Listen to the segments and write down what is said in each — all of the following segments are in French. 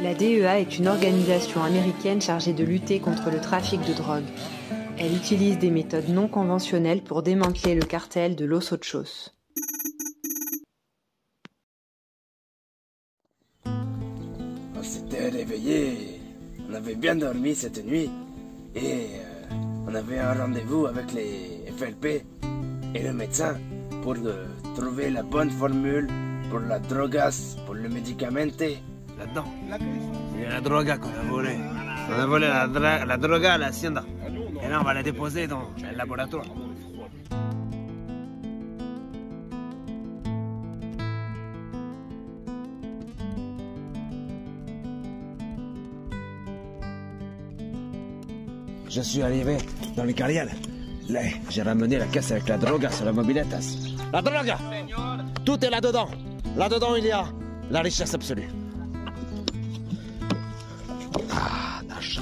La DEA est une organisation américaine chargée de lutter contre le trafic de drogue. Elle utilise des méthodes non conventionnelles pour démanteler le cartel de Los Ochos. On s'était réveillé, on avait bien dormi cette nuit et on avait un rendez-vous avec les FLP et le médecin pour trouver la bonne formule pour la drogas, pour le médicamente. Là-dedans, il y a la droga qu'on a volée. On a volé la droga à la hacienda. Et là, on va la déposer dans le laboratoire. Je suis arrivé dans le carrière. Là, j'ai ramené la caisse avec la droga sur la mobilette. La droga! Tout est là-dedans. Là-dedans, il y a la richesse absolue. Ah, Dash.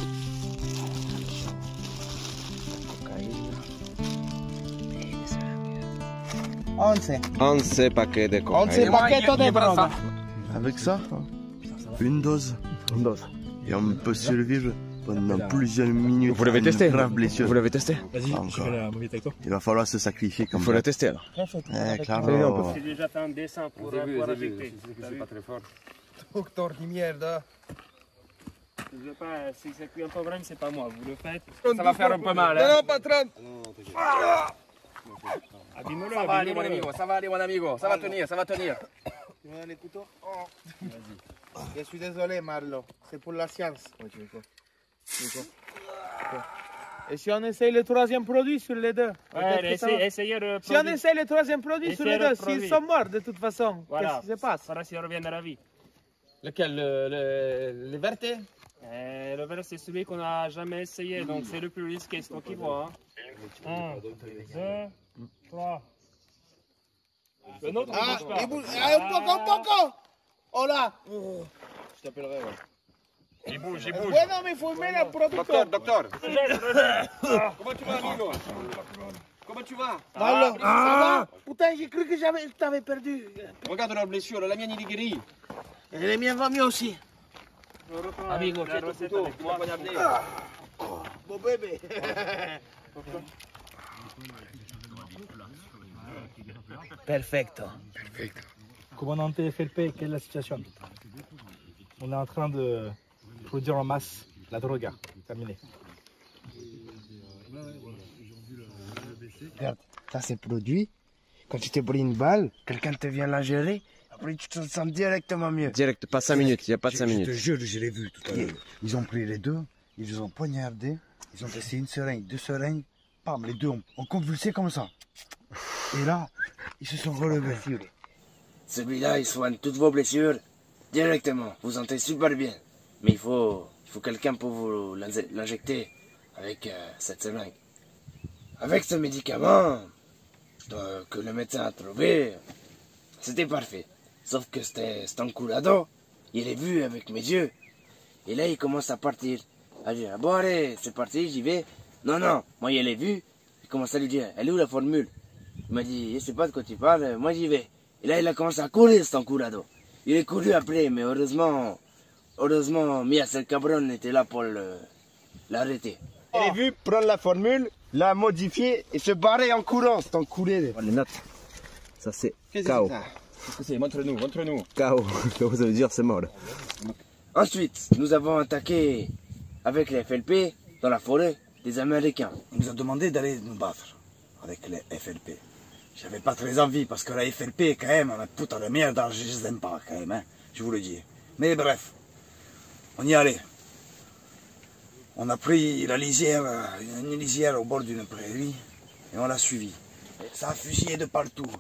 11 paquets de cocaïne. 11 paquets de droga. Avec ça, une dose. Une dose. Et on peut survivre pendant plusieurs minutes. Vous l'avez testé? Grave blessure. Vous l'avez testé? Vas-y, je fais la mobilité avec toi. Il va falloir se sacrifier comme Il faut la tester alors. claro. J'ai déjà fait un dessin pour injecter. C'est pas très fort. Docteur de merde. Je veux pas, si c'est un problème, c'est pas moi. Vous le faites. Ça va faire un peu mal. Non, patron. Abîme-le, Ça va aller, mon amigo. Ça va aller, mon amigo. Ça va tenir, ça va tenir. Tu me donnes les couteaux? Je suis désolé, Marlo. C'est pour la science. Et si on essaye le troisième produit sur les deux? Ouais, essayez le Si on essaye le troisième produit sur les deux, s'ils sont morts de toute façon, voilà. qu'est-ce qui se passe? Voilà, s'ils reviennent à la vie. Lequel? Le verté? Le vert, c'est celui qu'on n'a jamais essayé, donc c'est le plus risqué, c'est toi qui vois. Hein. 1, 2, 3. Le nôtre, Ah, il bouge pas. il bouge. Ah, un poco! Oh là! Je t'appellerai, ouais. Il bouge. Bueno, mi fulmina producto. Docteur. Comment tu vas, amigo? Comment tu vas? Marlo, ça va? Putain, j'ai cru que t'avais perdu. Regarde leur blessure, la mienne il est guéri. Et les miens vont mieux aussi. Amigo, tiens ton couteau, tu vas poignarder. Bon bébé. Perfecto. Commandant FLP, quelle est la situation? On est en train de produire en masse la droga. Terminé. Regarde, ça c'est produit. Quand tu t'es pris une balle, quelqu'un te vient la gérer. Après, tu te sens directement mieux. Direct, pas 5 minutes, il n'y a pas de 5 minutes. Je te jure, je l'ai vu tout à l'heure. Ils ont pris les deux, ils les ont poignardés, ils ont testé une seringue, 2 seringues, bam, les deux ont convulsé comme ça. Et là, ils se sont relevés. Celui-là, il soigne toutes vos blessures directement. Vous sentez super bien. Mais il faut quelqu'un pour vous l'injecter avec cette seringue. Avec ce médicament que le médecin a trouvé, c'était parfait. Sauf que c'était un curado. Il est vu avec mes yeux. Et là, il commence à partir. À dire, bon allez, c'est parti, j'y vais. Non, moi, il l'ai vu. Il commence à lui dire, elle est où la formule? Il m'a dit, je sais pas de quoi tu parles, moi j'y vais. Et là, il a commencé à courir, cet curado. Il est couru après, mais heureusement, Mia, ce cabron était là pour l'arrêter. Il est vu prendre la formule, la modifier et se barrer en courant. C'est un couré. Les notes, ça c'est KO. Qu'est-ce que c'est? Montre-nous. KO, ça veut dire c'est mort. Ensuite, nous avons attaqué avec les FLP dans la forêt des Américains. On nous a demandé d'aller nous battre avec les FLP. J'avais pas très envie parce que la FLP, quand même, la putain de merde, je les aime pas, quand même, hein, je vous le dis. Mais bref, on y allait. On a pris la lisière, une lisière au bord d'une prairie, et on l'a suivi. Ça a fusillé de partout.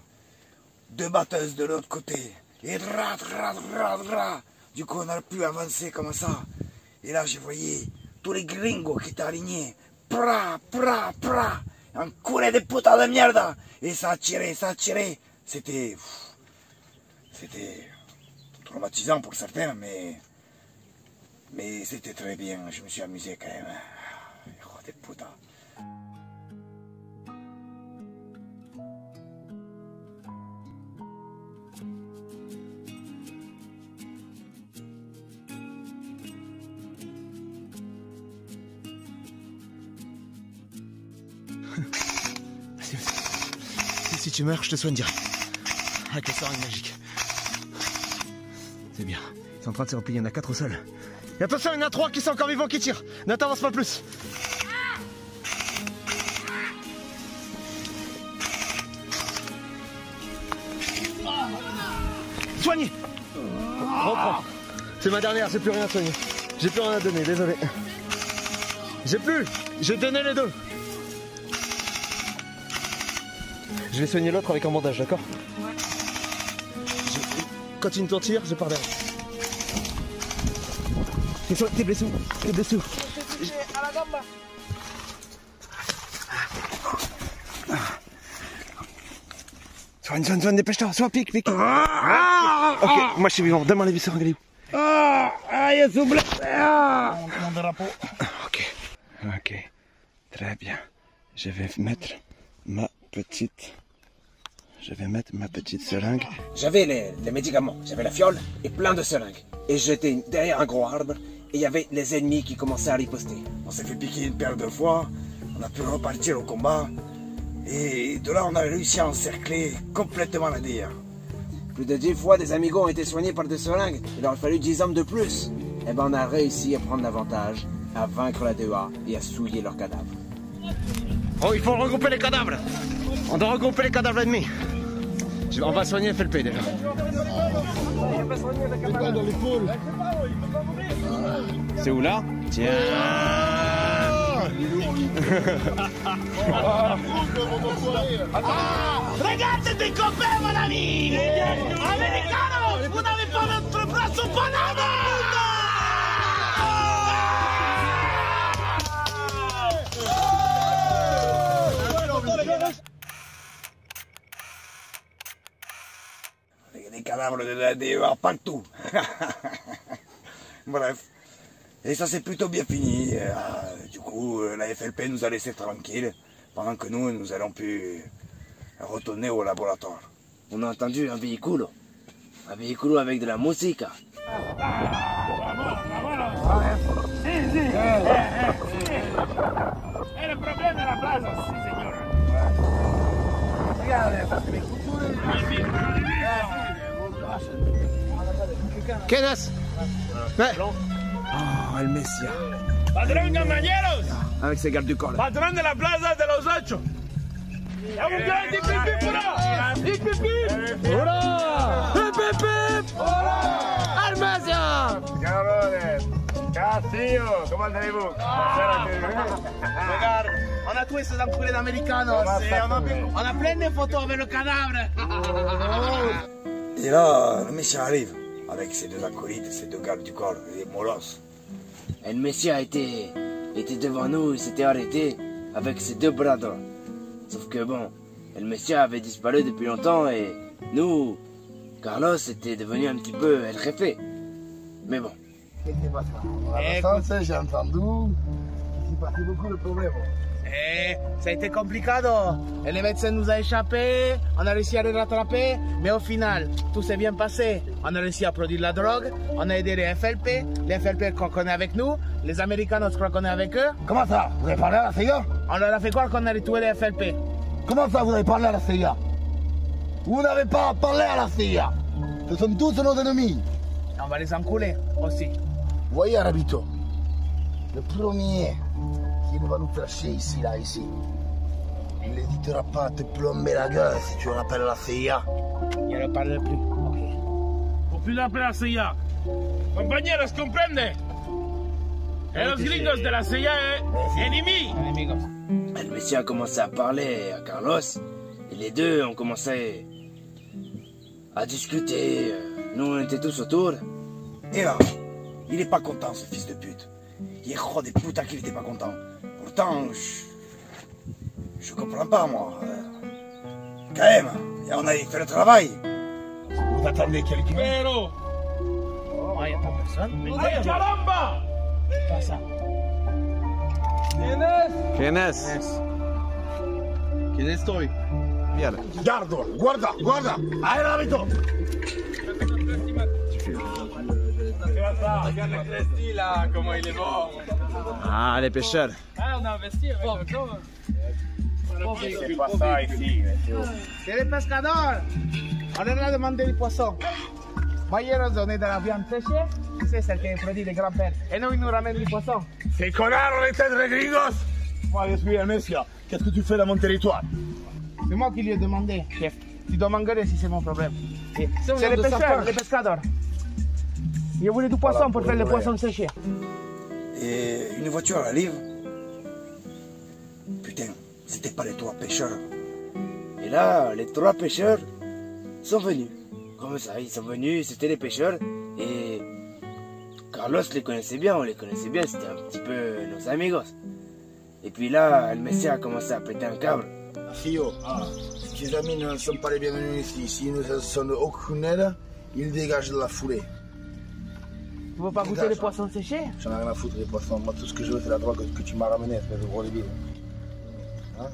2 batteuses de l'autre côté. Et dra. Du coup, on a pu avancer comme ça. Et là, je voyais tous les gringos qui étaient alignés. Pra. Un couré de putain de merde. Et ça a tiré. C'était traumatisant pour certains, mais c'était très bien. Je me suis amusé quand même. Hijo de puta. Si tu meurs, je te soigne direct. Avec le seringue magique. C'est bien. Ils sont en train de se replier, il y en a 4 au sol. Et attention, il y en a 3 qui sont encore vivants qui tirent. Ne t'avance pas plus. Soignez. Reprends. C'est ma dernière, j'ai plus rien à soigner. J'ai plus rien à donner, désolé. J'ai plus. J'ai donné les 2. Je vais soigner l'autre avec un bandage, d'accord? Ouais. Continue ton tir, je pars derrière. T'es blessé où? T'es blessé où? À la gamba. Soigne, dépêche-toi, sois pique. Ok, moi je suis vivant, donne-moi les seringues, elle est où? Mon drapeau. Ok, très bien. Je vais mettre ma petite seringue. J'avais les médicaments, j'avais la fiole et plein de seringues. Et j'étais derrière un gros arbre et il y avait les ennemis qui commençaient à riposter. On s'est fait piquer une paire de fois, on a pu repartir au combat. Et de là, on a réussi à encercler complètement la DIA. Plus de 10 fois, des amigos ont été soignés par des seringues. Il leur a fallu 10 hommes de plus. Et ben on a réussi à prendre l'avantage, à vaincre la DEA et à souiller leurs cadavres. Oh, il faut regrouper les cadavres. On doit regrouper les cadavres ennemis. On va soigner FLP déjà. C'est où là? Tiens. Regardez des copains, mon ami! Americanos! Vous n'avez pas notre bras sous panama! Il y a des cadavres de la DEA partout. Bref. Et ça s'est plutôt bien fini. Du coup, la FLP nous a laissé tranquilles pendant que nous allons pu retourner au laboratoire. On a entendu un véhicule avec de la musique. El problema è la plaza, sì signore. Kenas. Oh, el Messia. Padrón, compañeros. Avec ses gardes du corps. Padrón de la plaza de los 8. ¡Ya un grande pip ¡Hurra! ¡Pip pip! ¡Hurra! ¡Pip pip pip! ¡Hurra! ¡El Messia! Castillo, comment allez-vous? Regarde, on a tous ces enculés d'américanos. On a plein de photos avec le cadavre. Et là, le Messia arrive avec ses 2 acolytes, ses 2 gardes du corps, les molosses. Et le Messia était devant nous, il s'était arrêté avec ses 2 bras droits. Sauf que bon, El Messia avait disparu depuis longtemps et nous, Carlos était devenu un petit peu El Jefe. Mais bon. J'ai entendu. Il s'est passé beaucoup de problèmes. Ça a été compliqué. Et les médecins nous ont échappé, on a réussi à les rattraper, mais au final, tout s'est bien passé. On a réussi à produire la drogue, on a aidé les FLP qu'on connaît avec nous, les Américains qu'on connaît avec eux. Comment ça? Vous avez parlé à la CIA? On leur a fait croire qu'on allait tuer les FLP. Comment ça, vous avez parlé à la CIA? Vous n'avez pas parlé à la CIA. Ce sont tous nos ennemis. On va les encouler aussi. Vous voyez, Arabito, le premier qui va nous faire chier ici, il n'hésitera pas à te plomber la gueule si tu rappelles la CIA. Il ne parle plus. Ok. Faut plus l'appeler la CIA. Compañeros, comprende? Et los gringos de la CIA, ennemis. El Messia a commencé à parler à Carlos et les deux ont commencé à discuter. Nous, on était tous autour. Et là, il n'est pas content, ce fils de pute. Il est gros des putains qu'il n'était pas content. Pourtant, je comprends pas, moi. Quand même, on a fait le travail. Vous attendez quelqu'un? Pero. Il n'y a pas personne. ¡Ay, caramba! Pas ça. ¿Quién es? ¿Quién estoy? Mierda. Guarda. Ahí, Arabito. Regarde le Cresti là, comment il est beau. Ah, les pêcheurs. Ah, on a investi avec C'est pas ça ici. C'est les pescadors. On est là à demander du poisson. Moi, hier, on donnait de la viande séchée. Tu sais, celle qui est produite des grands-pères. Et nous, ils nous ramènent du poisson. Ces connards, on était des gringos. Moi, je suis un Messia. Qu'est-ce que tu fais dans mon territoire? C'est moi qui lui ai demandé, chef. Tu dois m'engueuler si c'est mon problème. C'est les pêcheurs, les pescadors. Il voulait du poisson pour faire le poisson séché. Et une voiture arrive. Putain, c'était pas les 3 pêcheurs. Et là, les 3 pêcheurs sont venus. Comme ça, ils sont venus, c'était les pêcheurs. Et Carlos les connaissait bien, on les connaissait bien, c'était un petit peu nos amigos. Et puis là, le Messia a commencé à péter un câble. Fio, si tes amis ne sont pas les bienvenus ici, s'ils ne sont aucune aide, ils dégagent de la foulée. Tu veux pas goûter les poissons séchés? J'en ai rien à foutre des poissons. Moi, tout ce que je veux, c'est la drogue que tu m'as ramenée, espèce de gros débile. Hein?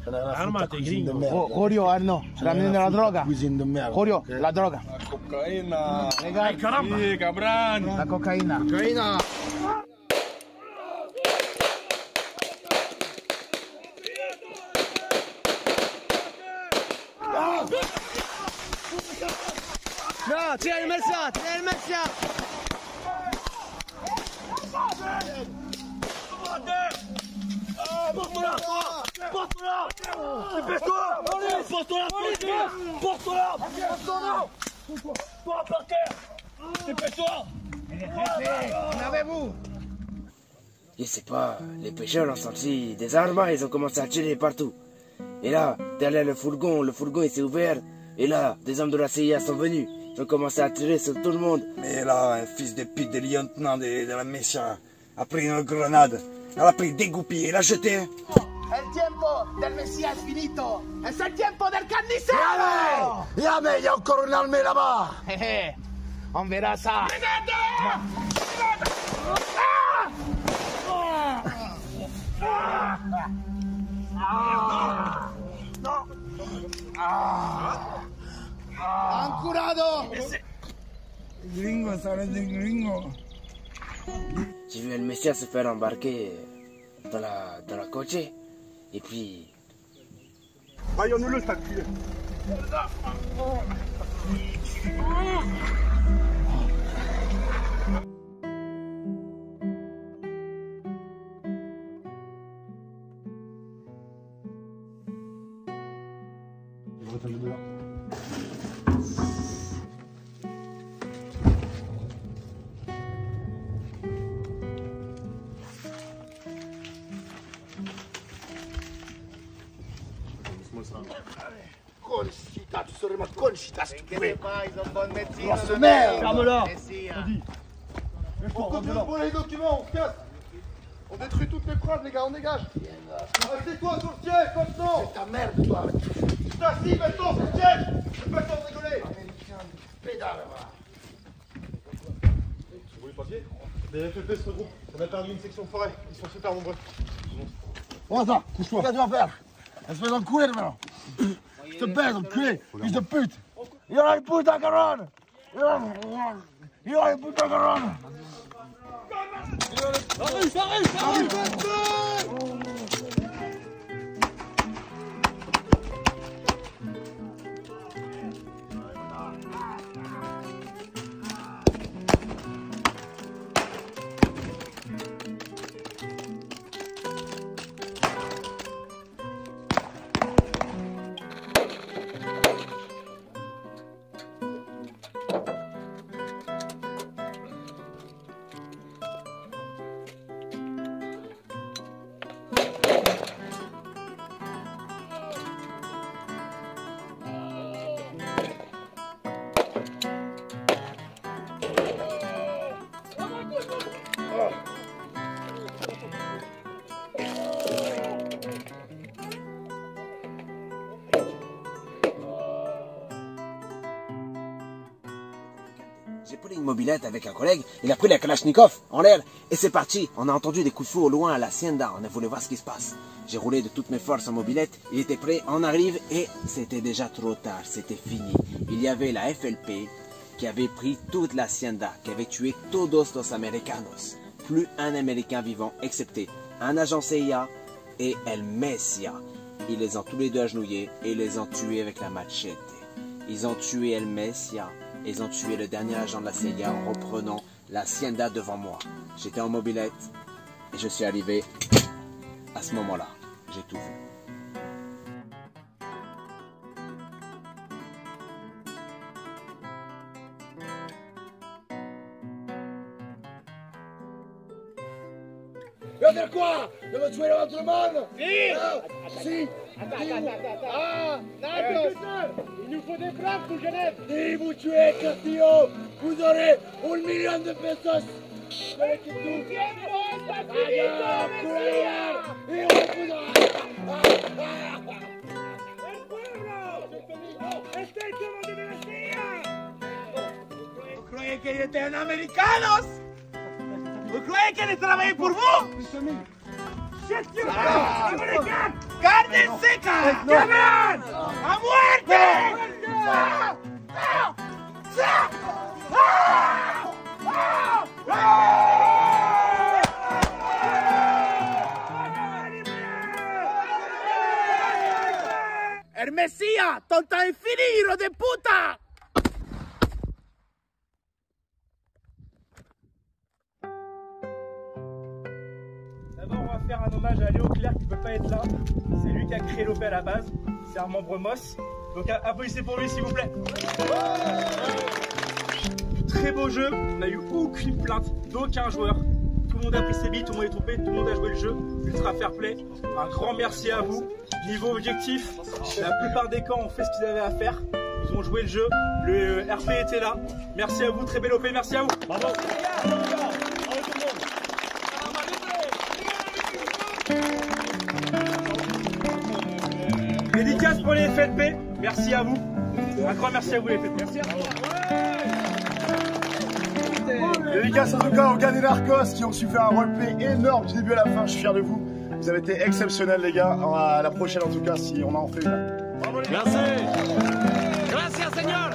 J'en ai rien à foutre, ta cuisine de merde. Jorio, Arno, tu l'as amené de la droga? Cuisine de merde. Jorio, la droga. La cocaïna. Regarde. Caramba. Sí, cabrón. La cocaïna. Cocaïna. No, tira el Messia, tira el Messia. Porte-la, porte-la. Dépêche-toi. Porte-la, porte-la. Toi, par terre. Dépêche-toi. En avez-vous? Je sais pas, les pêcheurs ont sorti des armes, ils ont commencé à tirer partout. Et là, derrière le fourgon il s'est ouvert. Et là, des hommes de la CIA sont venus. Ils ont commencé à tirer sur tout le monde. Mais là, un fils de pute de lieutenant de la Messia a pris une grenade. Elle a pris des goupilles et l'a jetée. El tiempo del Mesías finito. Es el tiempo del carnicero. Yamé, il y a encore une armée là-bas. On verra ça. ¡Ancurado! Gringo, sale de gringo. J'ai vu le Messia se faire embarquer dans la coche. Et puis... Vaillons-nous-le, cet enculé. Conchita, tu serais ma Conchita si tu pouvais. pas, ils ont bonne médecine. Grosse merde. Ferme-la. On continue pour les documents, on se casse. On détruit toutes les preuves, les gars, on dégage. Restez-toi sur le siège, maintenant. C'est ta merde, toi. T'assis maintenant sur le siège. J'ai pas le temps de rigoler. Pédale, va. Vous voulez papier? Les FFP se regroupent. On a perdu une section forêt. Ils sont super nombreux. Bon, attends, couche-toi. Qu'est-ce que tu vas faire? Espèce d'enculé, maintenant. Je te pèse, enculé. Fils de pute. Il y aura une pute à Garonne. Il y aura une pute à Garonne. J'ai pris une mobilette avec un collègue, il a pris la Kalachnikov en l'air et c'est parti. On a entendu des coups de feu au loin à la hacienda, on a voulu voir ce qui se passe. J'ai roulé de toutes mes forces en mobilette, il était prêt, on arrive et c'était déjà trop tard, c'était fini. Il y avait la FLP qui avait pris toute la hacienda, qui avait tué todos los americanos. Plus un Américain vivant excepté un agent CIA et El Messia. ils les ont tous les deux agenouillés et ils les ont tués avec la machete. Ils ont tué El Messia et ils ont tué le dernier agent de la CIA en reprenant la hacienda devant moi. J'étais en mobilette et je suis arrivé à ce moment-là. J'ai tout vu. Tu vas faire quoi? Tu vas tuer l'autre monde? Si! Si! Ah! Narcos! Il nous faut des frappes pour Genève! Si vous tuez Castillo, vous aurez 1 million de pesos de l'équipe du... Vous croyez qu'ils étaient un americanos? Vous croyez qu'elle travaillait pour vous? Shut your mouth, American! Carne seca! Cameron! ¡A muerte! ¡Hermesía! ¡Tonta de fini, hijo de puta! D'abord, on va faire un hommage à Léo Clerc qui ne peut pas être là. C'est lui qui a créé l'OP à la base. C'est un membre MOS. Donc applaudissez pour lui s'il vous plaît. Très beau jeu. On n'a eu aucune plainte d'aucun joueur. Tout le monde a pris ses billes, tout le monde est trompé, tout le monde a joué le jeu. Ultra fair play. Un grand merci à vous. Niveau objectif, la plupart des camps ont fait ce qu'ils avaient à faire. Ils ont joué le jeu. Le RP était là. Merci à vous. Très belle OP. Merci à vous. Bravo. Dédicace pour les FLP, merci à vous. Un grand merci à vous les FLP. Merci à vous. Dédicace en tout cas aux gars des Narcos qui ont su faire un roleplay énorme du début à la fin, je suis fier de vous. Vous avez été exceptionnels les gars. À la prochaine en tout cas si on en fait une. Bravo les gars. Merci. Gracias, señor.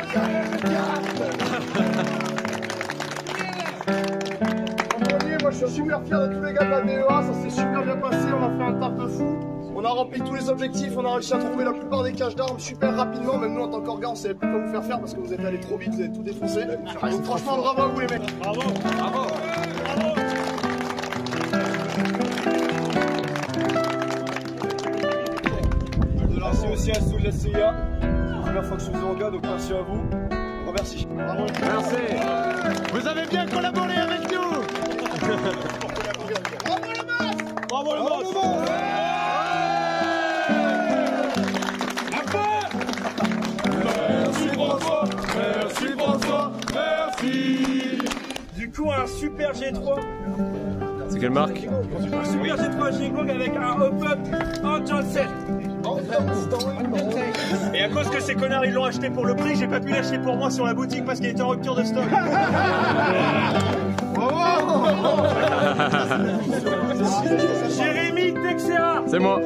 Moi je suis super fier de tous les gars de la DEA, ça s'est super bien passé, on a fait un taf de fou. On a rempli tous les objectifs, on a réussi à trouver la plupart des caches d'armes super rapidement. Même nous en tant qu'orga on savait plus quoi vous faire parce que vous êtes allés trop vite, vous avez tout défoncé. Donc franchement bravo à vous les mecs. Bravo, bravo, bravo. Merci aussi à Soul de la CIA. Première fois que je suis en gars, donc merci à vous. Remercie. Bravo. Merci. Vous avez bien collaboré avec nous. Bravo le boss. Bravo le boss. Merci François, merci. Du coup un super G3. C'est quelle marque? Un super G3 Jinglong avec un hop-up en Johnson. Et à cause que ces connards ils l'ont acheté pour le prix, j'ai pas pu l'acheter pour moi sur la boutique parce qu'il était en rupture de stock. Jérémy Texera. C'est moi.